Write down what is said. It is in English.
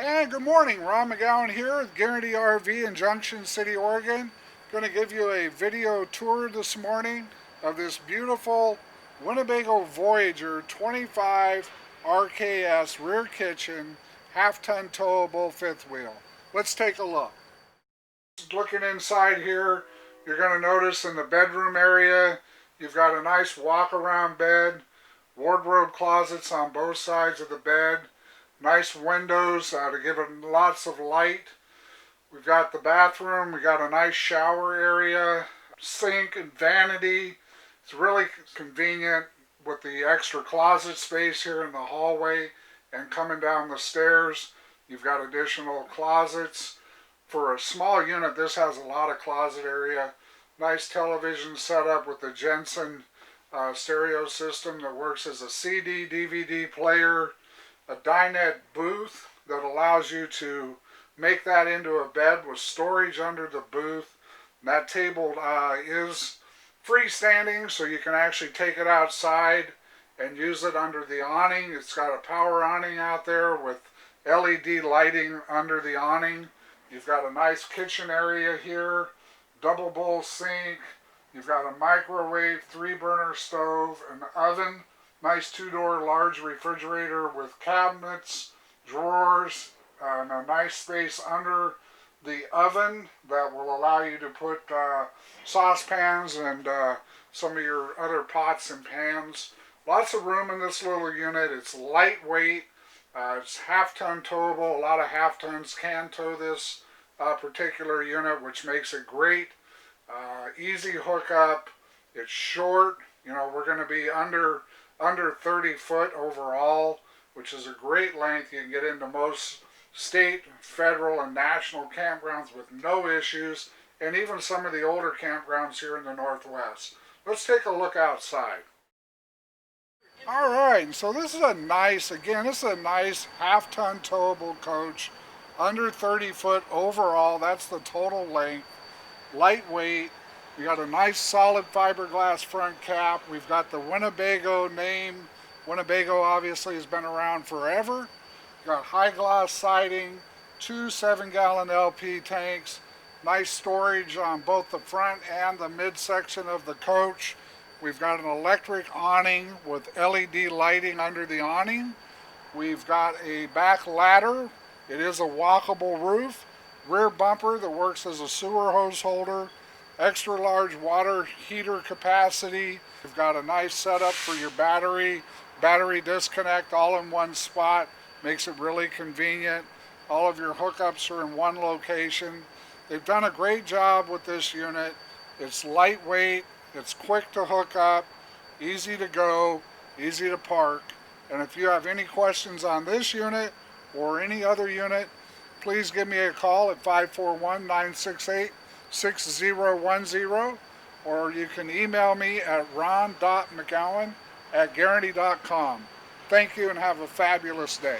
And good morning, Ron McGowan here with Guarantee RV in Junction City, Oregon. Going to give you a video tour this morning of this beautiful Winnebago Voyager 25 RKS rear kitchen half-ton towable fifth wheel. Let's take a look. Looking inside here, you're going to notice in the bedroom area you've got a nice walk-around bed, wardrobe closets on both sides of the bed. Nice windows to give it lots of light. We've got the bathroom. We got a nice shower area, sink and vanity. It's really convenient with the extra closet space here in the hallway, and coming down the stairs, you've got additional closets. For a small unit, this has a lot of closet area. Nice television setup with the Jensen stereo system that works as a CD, DVD player. A dinette booth that allows you to make that into a bed with storage under the booth. And that table is freestanding, so you can actually take it outside and use it under the awning. It's got a power awning out there with LED lighting under the awning. You've got a nice kitchen area here, double bowl sink. You've got a microwave, 3-burner stove, an oven. Nice 2-door large refrigerator with cabinets, drawers, and a nice space under the oven that will allow you to put saucepans and some of your other pots and pans. Lots of room in this little unit. It's lightweight. It's half-ton towable. A lot of half-tons can tow this particular unit, which makes it great. Easy hookup. It's short. You know, we're going to be under 30 foot overall, which is a great length. You can get into most state, federal, and national campgrounds with no issues, and even some of the older campgrounds here in the Northwest. Let's take a look outside. All right, so this is a nice half-ton towable coach, under 30 foot overall. That's the total length, lightweight. We got a nice solid fiberglass front cap. We've got the Winnebago name. Winnebago obviously has been around forever. We've got high gloss siding, 2 7-gallon LP tanks, nice storage on both the front and the midsection of the coach. We've got an electric awning with LED lighting under the awning. We've got a back ladder. It is a walkable roof. Rear bumper that works as a sewer hose holder. Extra large water heater capacity. You've got a nice setup for your battery disconnect all in one spot. Makes it really convenient. All of your hookups are in one location. They've done a great job with this unit. It's lightweight, it's quick to hook up, easy to go, easy to park. And if you have any questions on this unit or any other unit, please give me a call at 541-968-6010, or you can email me at ron.mcgowan@guarantee.com. Thank you and have a fabulous day.